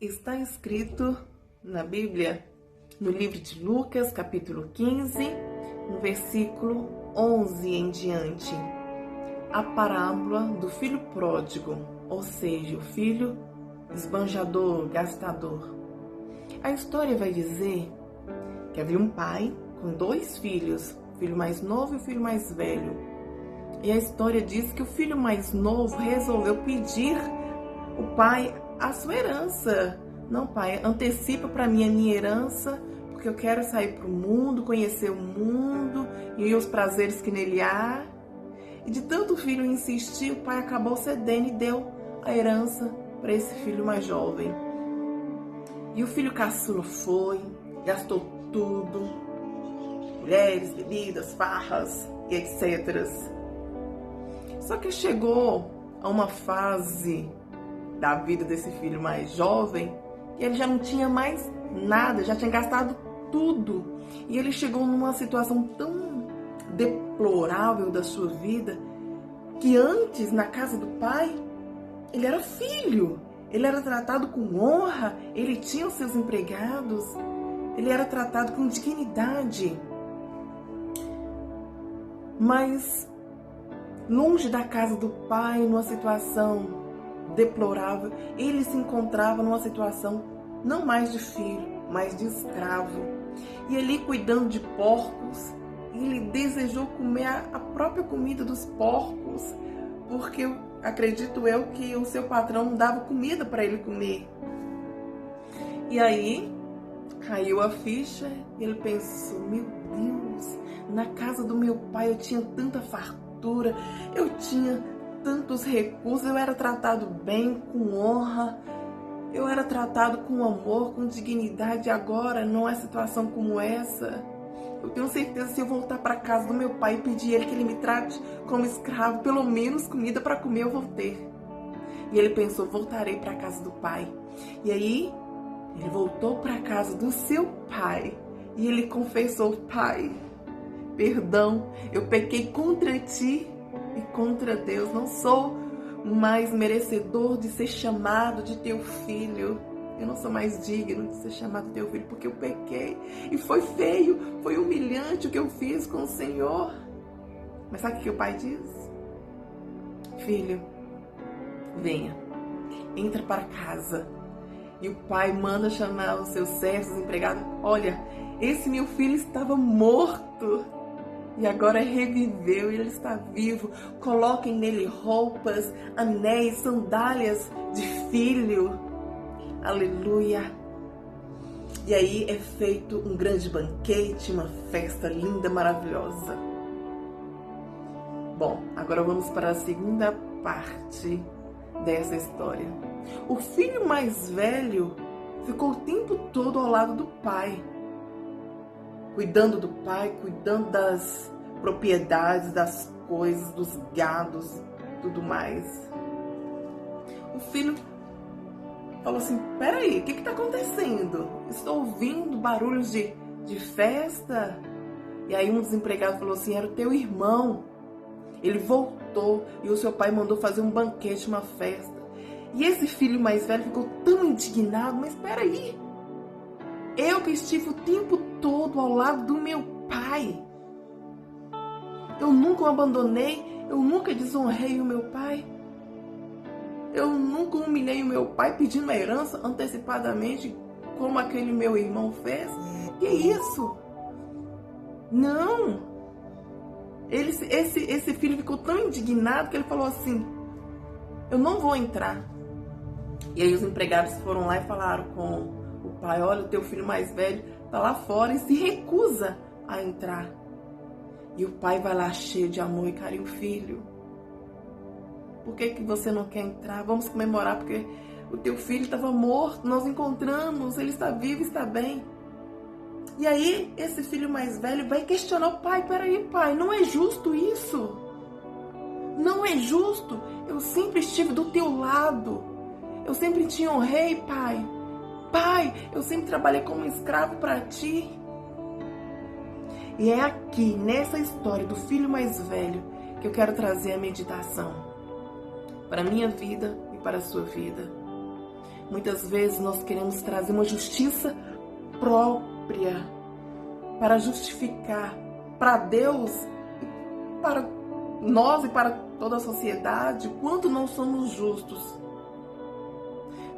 Está escrito na Bíblia, no livro de Lucas, capítulo 15, no versículo 11 em diante, a parábola do filho pródigo, ou seja, o filho esbanjador, gastador. A história vai dizer que havia um pai com dois filhos, o filho mais novo e o filho mais velho. E a história diz que o filho mais novo resolveu pedir o pai a sua herança. Não, pai, antecipa para mim a minha herança, porque eu quero sair para o mundo, conhecer o mundo e os prazeres que nele há. E de tanto o filho insistir, o pai acabou cedendo e deu a herança para esse filho mais jovem. E o filho caçula foi, gastou tudo, mulheres, bebidas, farras e etc. Só que chegou a uma fase da vida desse filho mais jovem e ele já não tinha mais nada, já tinha gastado tudo. E ele chegou numa situação tão deplorável da sua vida que antes, na casa do pai, ele era filho, ele era tratado com honra, ele tinha os seus empregados, ele era tratado com dignidade. Mas longe da casa do pai, numa situação deplorável, ele se encontrava numa situação não mais de filho, mas de escravo. E ali cuidando de porcos, ele desejou comer a própria comida dos porcos, porque acredito eu que o seu patrão não dava comida para ele comer. E aí caiu a ficha e ele pensou: meu Deus, na casa do meu pai eu tinha tanta fartura, eu tinha tantos recursos, eu era tratado bem, com honra, eu era tratado com amor, com dignidade. Agora não é situação como essa. Eu tenho certeza que se eu voltar para casa do meu pai e pedir ele que ele me trate como escravo, pelo menos comida para comer eu vou ter. E ele pensou: voltarei para a casa do pai. E aí ele voltou para a casa do seu pai e ele confessou: pai, perdão, eu pequei contra ti e contra Deus, não sou mais merecedor de ser chamado de teu filho. Eu não sou mais digno de ser chamado de teu filho, porque eu pequei. E foi feio, foi humilhante o que eu fiz com o Senhor. Mas sabe o que o pai diz? Filho, venha, entra para casa. E o pai manda chamar os seus servos, os empregados. Olha, esse meu filho estava morto e agora reviveu, e ele está vivo. Coloquem nele roupas, anéis, sandálias de filho. Aleluia! E aí é feito um grande banquete, uma festa linda, maravilhosa. Bom, agora vamos para a segunda parte dessa história. O filho mais velho ficou o tempo todo ao lado do pai, cuidando do pai, cuidando das propriedades, das coisas, dos gados, tudo mais. O filho falou assim: peraí, o que está acontecendo? Estou ouvindo barulhos de festa. E aí um dos empregados falou assim: era o teu irmão. Ele voltou e o seu pai mandou fazer um banquete, uma festa. E esse filho mais velho ficou tão indignado: mas peraí, eu que estive o tempo todo ao lado do meu pai, eu nunca o abandonei, eu nunca desonrei o meu pai, eu nunca humilhei o meu pai pedindo uma herança antecipadamente, como aquele meu irmão fez. Que isso? Não! Esse filho ficou tão indignado que ele falou assim: eu não vou entrar. E aí os empregados foram lá e falaram com o pai: olha, o teu filho mais velho está lá fora e se recusa a entrar. E o pai vai lá cheio de amor e carinho: filho, por que você não quer entrar? Vamos comemorar, porque o teu filho estava morto, nós encontramos, ele está vivo, está bem. E aí esse filho mais velho vai questionar o pai: peraí, pai, não é justo isso? Não é justo, eu sempre estive do teu lado, eu sempre te honrei, pai. Pai, eu sempre trabalhei como escravo para ti. E é aqui, nessa história do filho mais velho, que eu quero trazer a meditação para a minha vida e para a sua vida. Muitas vezes nós queremos trazer uma justiça própria para justificar para Deus, para nós e para toda a sociedade, quanto não somos justos.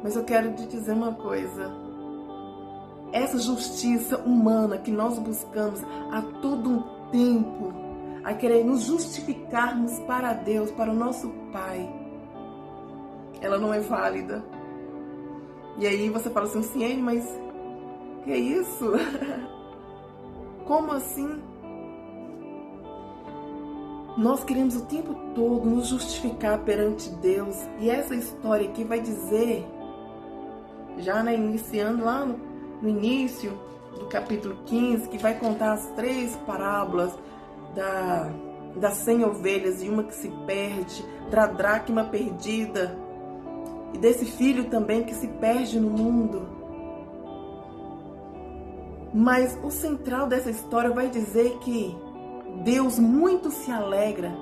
Mas eu quero te dizer uma coisa. Essa justiça humana que nós buscamos a todo um tempo, a querer nos justificarmos para Deus, para o nosso Pai, ela não é válida. E aí você fala assim, Ciene, mas que é isso? Como assim? Nós queremos o tempo todo nos justificar perante Deus. E essa história aqui vai dizer, já iniciando lá no início do capítulo 15, que vai contar as 3 parábolas das 100 ovelhas e uma que se perde, da dracma perdida e desse filho também que se perde no mundo. Mas o central dessa história vai dizer que Deus muito se alegra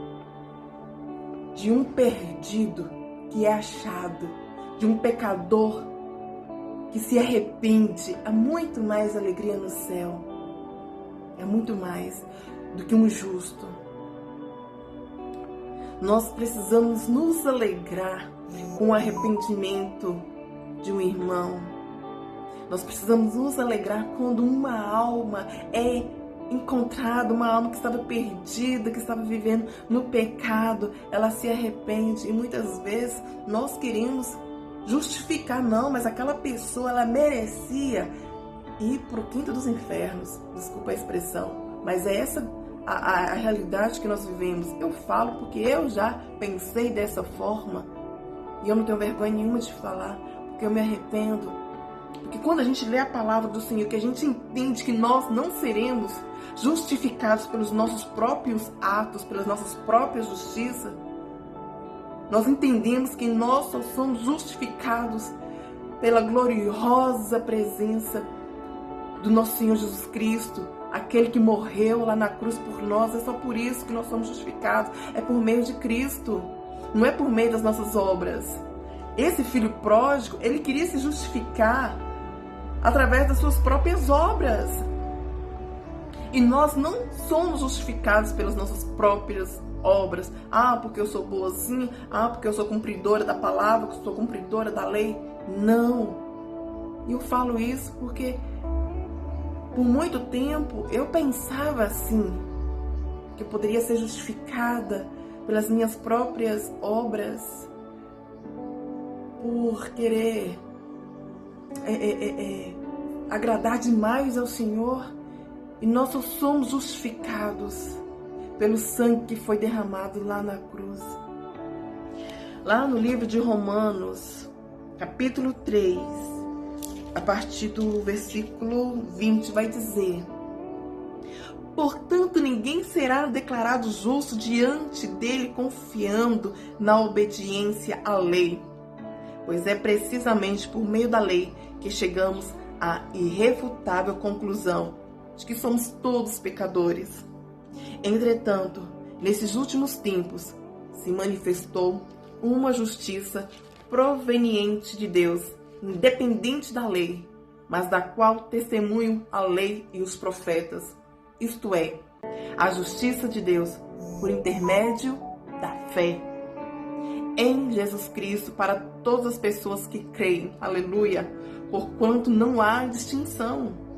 de um perdido que é achado, de um pecador que se arrepende. Há muito mais alegria no céu. É muito mais do que um justo. Nós precisamos nos alegrar com o arrependimento de um irmão. Nós precisamos nos alegrar quando uma alma é encontrada, uma alma que estava perdida, que estava vivendo no pecado, ela se arrepende. E muitas vezes nós queremos justificar, não, mas aquela pessoa, ela merecia ir para o quinto dos infernos, desculpa a expressão, mas é essa a realidade que nós vivemos. Eu falo porque eu já pensei dessa forma e eu não tenho vergonha nenhuma de falar, porque eu me arrependo. Porque quando a gente lê a palavra do Senhor, que a gente entende que nós não seremos justificados pelos nossos próprios atos, pelas nossas próprias justiças, nós entendemos que nós só somos justificados pela gloriosa presença do nosso Senhor Jesus Cristo, aquele que morreu lá na cruz por nós. É só por isso que nós somos justificados, é por meio de Cristo, não é por meio das nossas obras. Esse filho pródigo, ele queria se justificar através das suas próprias obras. E nós não somos justificados pelas nossas próprias obras. Ah, porque eu sou boazinha. Ah, porque eu sou cumpridora da palavra, que eu sou cumpridora da lei. Não. E eu falo isso porque por muito tempo eu pensava assim, que eu poderia ser justificada pelas minhas próprias obras, por querer agradar demais ao Senhor. E nós só somos justificados pelo sangue que foi derramado lá na cruz. Lá no livro de Romanos, capítulo 3, a partir do versículo 20, vai dizer: portanto, ninguém será declarado justo diante dele confiando na obediência à lei, pois é precisamente por meio da lei que chegamos à irrefutável conclusão de que somos todos pecadores. Entretanto, nesses últimos tempos, se manifestou uma justiça proveniente de Deus, independente da lei, mas da qual testemunham a lei e os profetas, isto é, a justiça de Deus por intermédio da fé em Jesus Cristo para todas as pessoas que creem. Aleluia! Porquanto não há distinção,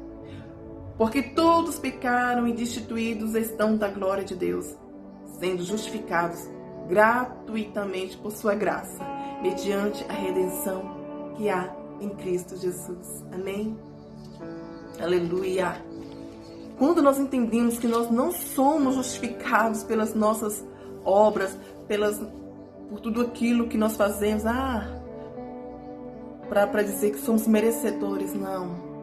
porque todos pecaram e destituídos estão da glória de Deus, sendo justificados gratuitamente por sua graça, mediante a redenção que há em Cristo Jesus. Amém? Aleluia! Quando nós entendemos que nós não somos justificados pelas nossas obras, por tudo aquilo que nós fazemos, para dizer que somos merecedores, não.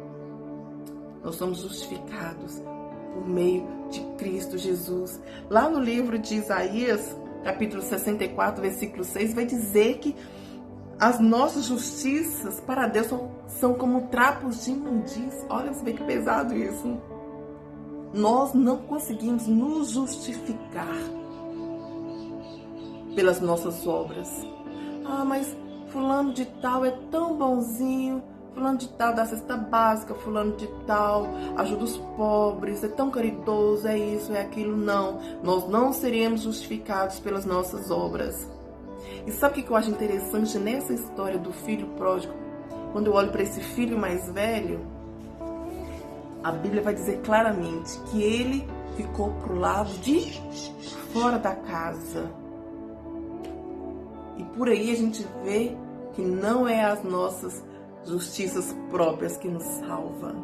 Nós somos justificados por meio de Cristo Jesus. Lá no livro de Isaías, capítulo 64, versículo 6, vai dizer que as nossas justiças para Deus são como trapos de imundícia. Olha, você vê que pesado isso. Nós não conseguimos nos justificar pelas nossas obras. Mas fulano de tal é tão bonzinho, fulano de tal dá cesta básica, fulano de tal ajuda os pobres, é tão caridoso, é isso, é aquilo. Não, nós não seremos justificados pelas nossas obras. E sabe o que eu acho interessante nessa história do filho pródigo? Quando eu olho para esse filho mais velho, a Bíblia vai dizer claramente que ele ficou pro lado de fora da casa. E por aí a gente vê que não é as nossas justiças próprias que nos salvam.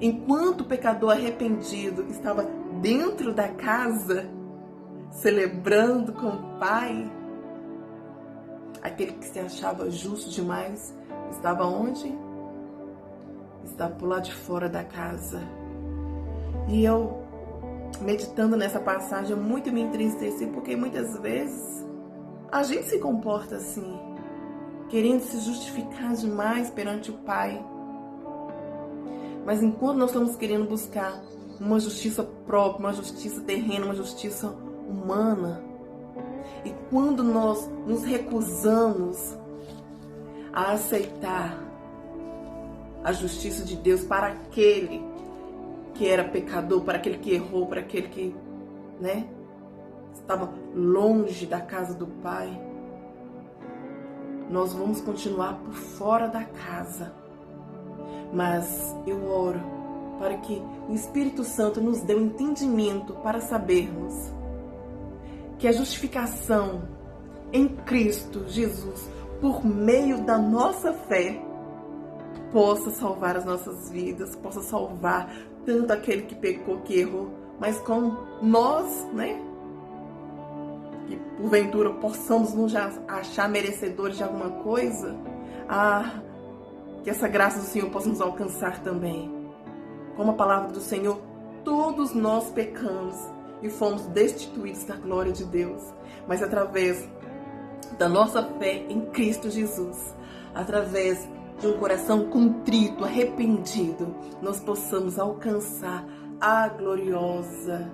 Enquanto o pecador arrependido estava dentro da casa, celebrando com o Pai, aquele que se achava justo demais estava onde? Estava por lá de fora da casa. E eu, meditando nessa passagem, eu muito me entristeci, porque muitas vezes a gente se comporta assim, querendo se justificar demais perante o Pai. Mas enquanto nós estamos querendo buscar uma justiça própria, uma justiça terrena, uma justiça humana, e quando nós nos recusamos a aceitar a justiça de Deus para aquele que era pecador, para aquele que errou, para aquele que, estava longe da casa do Pai, nós vamos continuar por fora da casa. Mas eu oro para que o Espírito Santo nos dê o entendimento para sabermos que a justificação em Cristo Jesus, por meio da nossa fé, possa salvar as nossas vidas, possa salvar tanto aquele que pecou, que errou, mas com nós, que porventura possamos nos achar merecedores de alguma coisa, que essa graça do Senhor possa nos alcançar também. Como a palavra do Senhor, todos nós pecamos e fomos destituídos da glória de Deus, mas através da nossa fé em Cristo Jesus, através de um coração contrito, arrependido, nós possamos alcançar a gloriosa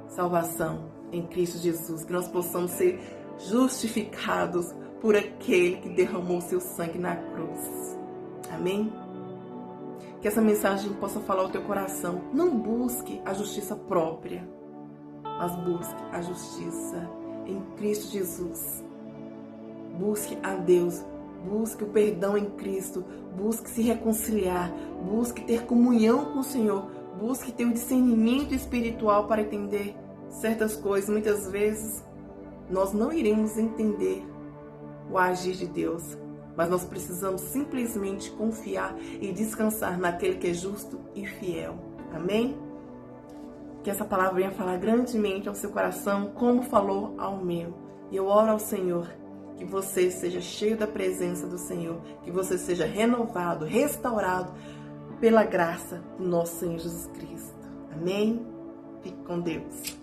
salvação em Cristo Jesus, que nós possamos ser justificados por aquele que derramou seu sangue na cruz. Amém? Que essa mensagem possa falar ao teu coração. Não busque a justiça própria, mas busque a justiça em Cristo Jesus. Busque a Deus, busque o perdão em Cristo, busque se reconciliar, busque ter comunhão com o Senhor, busque ter o discernimento espiritual para entender certas coisas. Muitas vezes nós não iremos entender o agir de Deus, mas nós precisamos simplesmente confiar e descansar naquele que é justo e fiel. Amém? Que essa palavra venha falar grandemente ao seu coração, como falou ao meu. E eu oro ao Senhor que você seja cheio da presença do Senhor, que você seja renovado, restaurado pela graça do nosso Senhor Jesus Cristo. Amém? Fique com Deus.